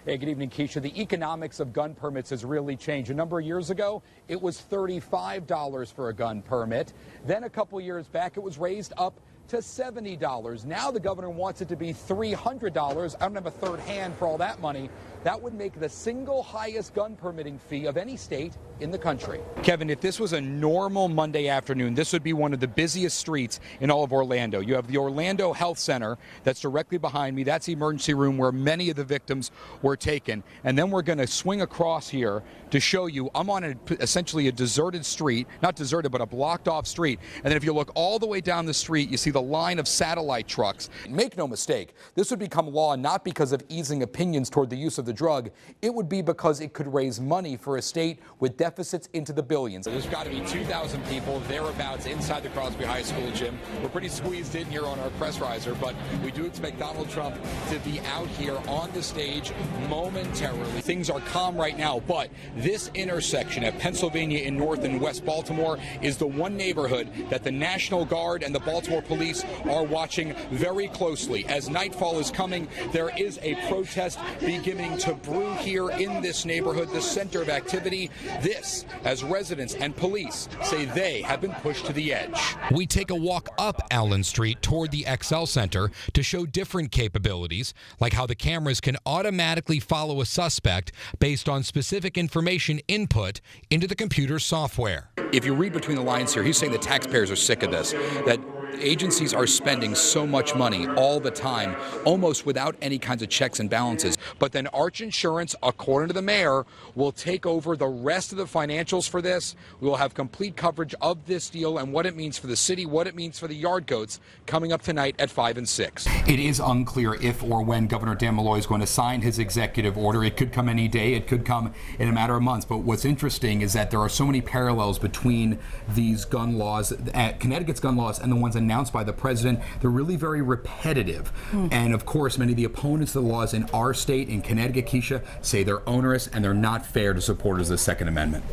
Hey, good evening, Keisha. The economics of gun permits has really changed. A number of years ago, it was $35 for a gun permit. Then a couple years back, it was raised up to $70. Now the governor wants it to be $300. I don't have a third hand for all that money. That would make the single highest gun permitting fee of any state in the country. Kevin, if this was a normal Monday afternoon, this would be one of the busiest streets in all of Orlando. You have the Orlando Health Center that's directly behind me. That's the emergency room where many of the victims were taken. And then we're going to swing across here to show you I'm on essentially a deserted street, not deserted, but a blocked off street. And then if you look all the way down the street, you see the line of satellite trucks. Make no mistake, this would become law not because of easing opinions toward the use of the drug. It would be because it could raise money for a state with deficits into the billions. There's got to be 2,000 people thereabouts inside the Crosby High School gym. We're pretty squeezed in here on our press riser, but we do expect Donald Trump to be out here on the stage momentarily. Things are calm right now, but this intersection at Pennsylvania in North and West Baltimore is the one neighborhood that the National Guard and the Baltimore police are watching very closely. As nightfall is coming, there is a protest beginning to brew here in this neighborhood, the center of activity. This, as residents and police say they have been pushed to the edge. We take a walk up Allen Street toward the XL Center to show different capabilities, like how the cameras can automatically follow a suspect based on specific information input into the computer software. If you read between the lines here, he's saying the taxpayers are sick of this, that agencies are spending so much money all the time, almost without any kinds of checks and balances. But then Arch Insurance, according to the mayor, will take over the rest of the financials for this. We will have complete coverage of this deal and what it means for the city, what it means for the yard goats, coming up tonight at 5 and 6. It is unclear if or when Governor Dan Malloy is going to sign his executive order. It could come any day. It could come in a matter of months. But what's interesting is that there are so many parallels between these gun laws, Connecticut's gun laws, and the ones announced by the president. They're really very repetitive. And of course, many of the opponents of the laws in our state, in Connecticut, Keisha, say they're onerous and they're not fair to supporters of the Second Amendment.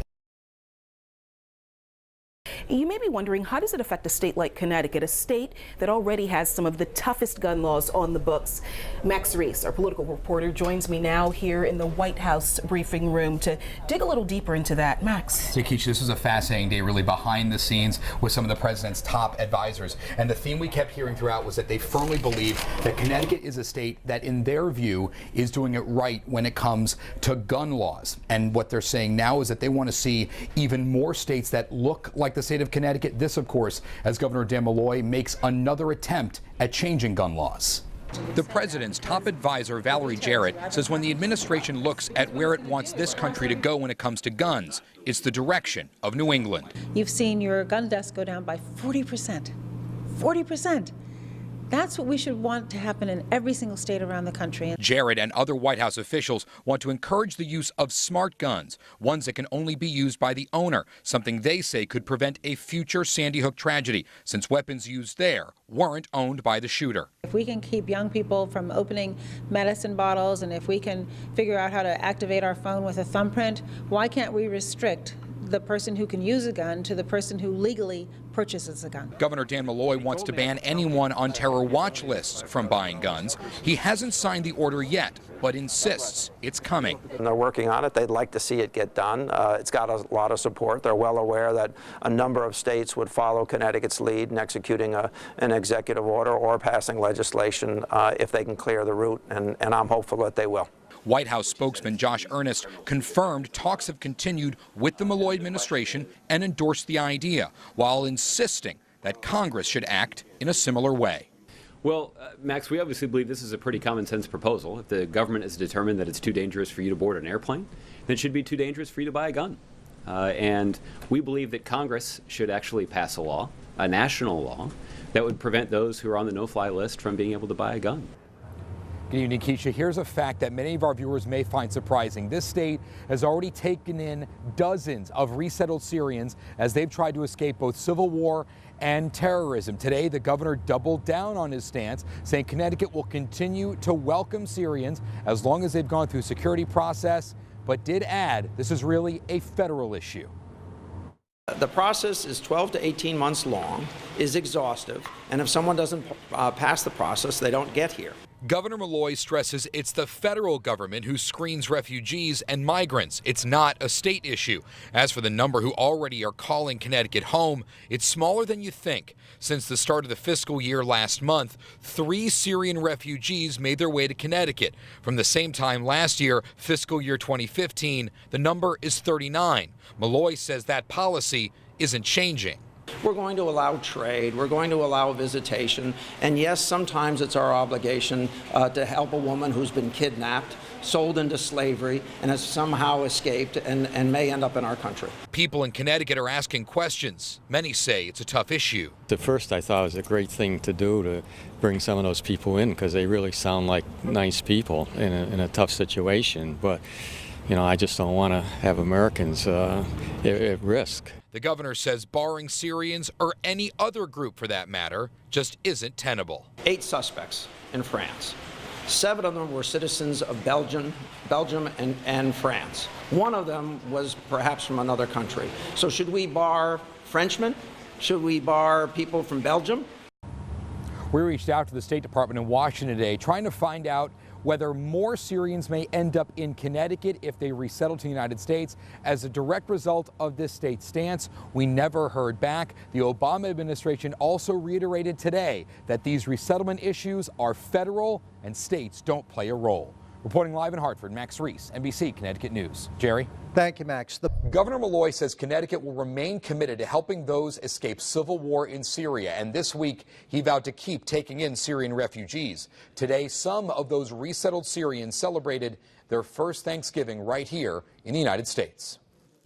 You may be wondering, how does it affect a state like Connecticut, a state that already has some of the toughest gun laws on the books? Max Reiss, our political reporter, joins me now here in the White House briefing room to dig a little deeper into that. Max. So, Keisha, this was a fascinating day, really behind the scenes with some of the president's top advisors. And the theme we kept hearing throughout was that they firmly believe that Connecticut is a state that, in their view, is doing it right when it comes to gun laws. And what they're saying now is that they want to see even more states that look like the state of Connecticut. This, of course, as Governor Dan Malloy makes another attempt at changing gun laws. The president's top advisor, Valerie Jarrett, says when the administration looks at where it wants this country to go when it comes to guns, it's the direction of New England. You've seen your gun deaths go down by 40%. 40%. That's what we should want to happen in every single state around the country. Jarrett and other White House officials want to encourage the use of smart guns, ones that can only be used by the owner, something they say could prevent a future Sandy Hook tragedy, since weapons used there weren't owned by the shooter. If we can keep young people from opening medicine bottles, and if we can figure out how to activate our phone with a thumbprint, why can't we restrict the person who can use a gun to the person who legally purchases a gun? Governor Dan Malloy wants to ban anyone on terror watch lists from buying guns. He hasn't signed the order yet, but insists it's coming. And they're working on it. They'd like to see it get done. It's got a lot of support. They're well aware that a number of states would follow Connecticut's lead in executing an executive order or passing legislation if they can clear the route, and I'm hopeful that they will. White House spokesman Josh Earnest confirmed talks have continued with the Malloy administration and endorsed the idea, while insisting that Congress should act in a similar way. Well, Max, we obviously believe this is a pretty common sense proposal. If the government is determined that it's too dangerous for you to board an airplane, then it should be too dangerous for you to buy a gun. And we believe that Congress should actually pass a law, a national law, that would prevent those who are on the no-fly list from being able to buy a gun. Good evening, Keisha. Here's a fact that many of our viewers may find surprising. This state has already taken in dozens of resettled Syrians as they've tried to escape both civil war and terrorism. Today, the governor doubled down on his stance, saying Connecticut will continue to welcome Syrians as long as they've gone through security process, but did add this is really a federal issue. The process is 12 to 18 months long, is exhaustive, and if someone doesn't pass the process, they don't get here. Governor Malloy stresses it's the federal government who screens refugees and migrants. It's not a state issue. As for the number who already are calling Connecticut home, it's smaller than you think. Since the start of the fiscal year last month, 3 Syrian refugees made their way to Connecticut. From the same time last year, fiscal year 2015, the number is 39. Malloy says that policy isn't changing. We're going to allow trade, we're going to allow visitation, and yes, sometimes it's our obligation to help a woman who's been kidnapped, sold into slavery, and has somehow escaped and may end up in our country. People in Connecticut are asking questions. Many say it's a tough issue. At first I thought it was a great thing to do to bring some of those people in because they really sound like nice people in a tough situation, but you know, I just don't want to have Americans at risk. The governor says barring Syrians or any other group for that matter just isn't tenable. 8 suspects in France. 7 of them were citizens of Belgium and France. 1 of them was perhaps from another country. So should we bar Frenchmen? Should we bar people from Belgium? We reached out to the State Department in Washington today trying to find out whether more Syrians may end up in Connecticut if they resettle to the United States. As a direct result of this state's stance, we never heard back. The Obama administration also reiterated today that these resettlement issues are federal and states don't play a role. Reporting live in Hartford, Max Reiss, NBC Connecticut News. Jerry? Thank you, Max. Governor Malloy says Connecticut will remain committed to helping those escape civil war in Syria. And this week, he vowed to keep taking in Syrian refugees. Today, some of those resettled Syrians celebrated their first Thanksgiving right here in the United States.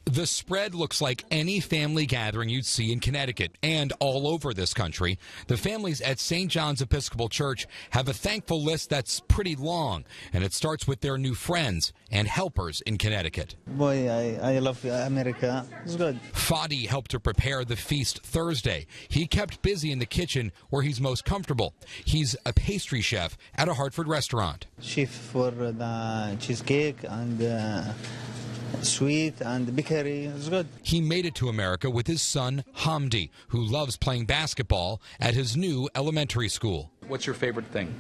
The spread looks like any family gathering you'd see in Connecticut and all over this country. The families at St. John's Episcopal Church have a thankful list that's pretty long, and it starts with their new friends and helpers in Connecticut. Boy, I love America. It's good. Fadi helped to prepare the feast Thursday. He kept busy in the kitchen where he's most comfortable. He's a pastry chef at a Hartford restaurant. Chef for the cheesecake and sweet and bakery. It's good. He made it to America with his son Hamdi, who loves playing basketball at his new elementary school. What's your favorite thing?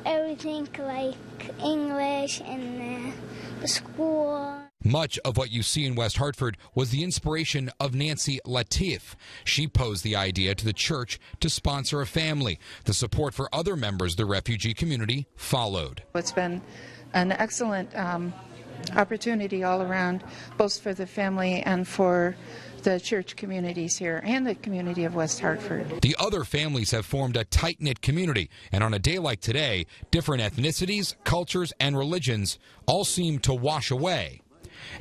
Everything like English and the school. Much of what you see in West Hartford was the inspiration of Nancy Latif. She posed the idea to the church to sponsor a family. The support for other members of the refugee community followed. It's been an excellent opportunity all around, both for the family and for the church communities here and the community of West Hartford. The other families have formed a tight-knit community, and on a day like today, different ethnicities, cultures, and religions all seem to wash away.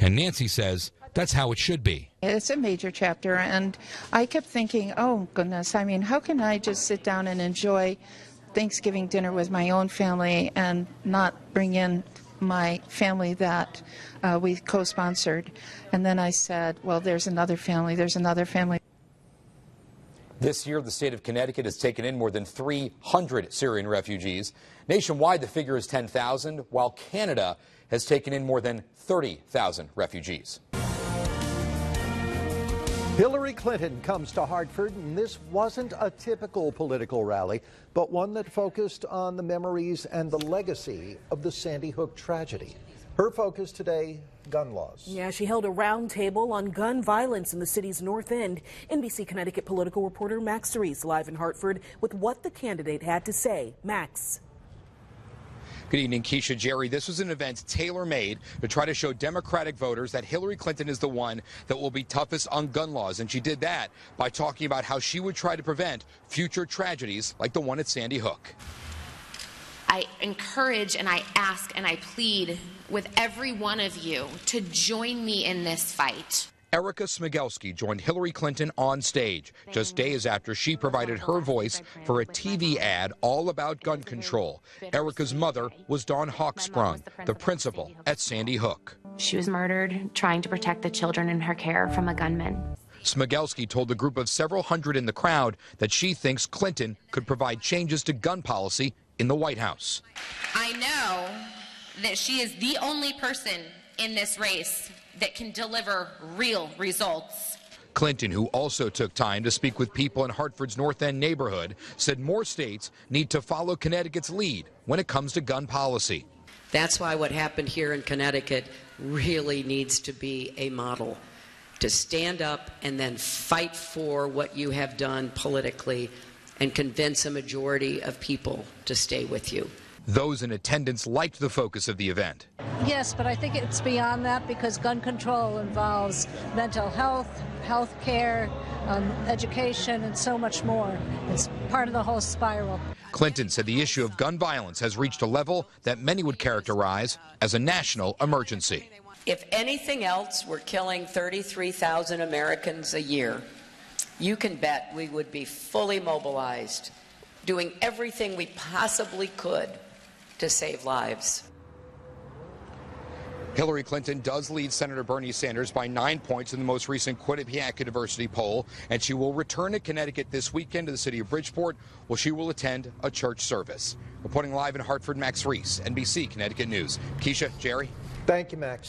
And Nancy says that's how it should be. It's a major chapter, and I kept thinking, oh goodness, I mean, how can I just sit down and enjoy Thanksgiving dinner with my own family and not bring in my family that we co-sponsored? And then I said, well, there's another family. This year, the state of Connecticut has taken in more than 300 Syrian refugees. Nationwide, the figure is 10,000, while Canada has taken in more than 30,000 refugees. Hillary Clinton comes to Hartford, and this wasn't a typical political rally, but one that focused on the memories and the legacy of the Sandy Hook tragedy. Her focus today, gun laws. Yeah, she held a round table on gun violence in the city's North End. NBC Connecticut political reporter Max Reiss live in Hartford with what the candidate had to say. Max. Good evening, Keisha. Jerry, this was an event tailor-made to try to show Democratic voters that Hillary Clinton is the one that will be toughest on gun laws. And she did that by talking about how she would try to prevent future tragedies like the one at Sandy Hook. I encourage and I ask and I plead with every one of you to join me in this fight. Erica Smigelski joined Hillary Clinton on stage just days after she provided her voice for a TV ad all about gun control. Erica's mother was Dawn Hawksprung, the principal at Sandy Hook. She was murdered trying to protect the children in her care from a gunman. Smigelski told the group of several hundred in the crowd that she thinks Clinton could provide changes to gun policy in the White House. I know that she is the only person in this race that can deliver real results. Clinton, who also took time to speak with people in Hartford's North End neighborhood, said more states need to follow Connecticut's lead when it comes to gun policy. That's why what happened here in Connecticut really needs to be a model, to stand up and then fight for what you have done politically and convince a majority of people to stay with you. Those in attendance liked the focus of the event. Yes, but I think it's beyond that, because gun control involves mental health, health care, education, and so much more. It's part of the whole spiral. Clinton said the issue of gun violence has reached a level that many would characterize as a national emergency. If anything else, we're killing 33,000 Americans a year. You can bet we would be fully mobilized, doing everything we possibly could to save lives. Hillary Clinton does lead Senator Bernie Sanders by 9 points in the most recent Quinnipiac University poll, and she will return to Connecticut this weekend to the city of Bridgeport, where she will attend a church service. Reporting live in Hartford, Max Reiss, NBC Connecticut News. Keisha, Jerry. Thank you, Max.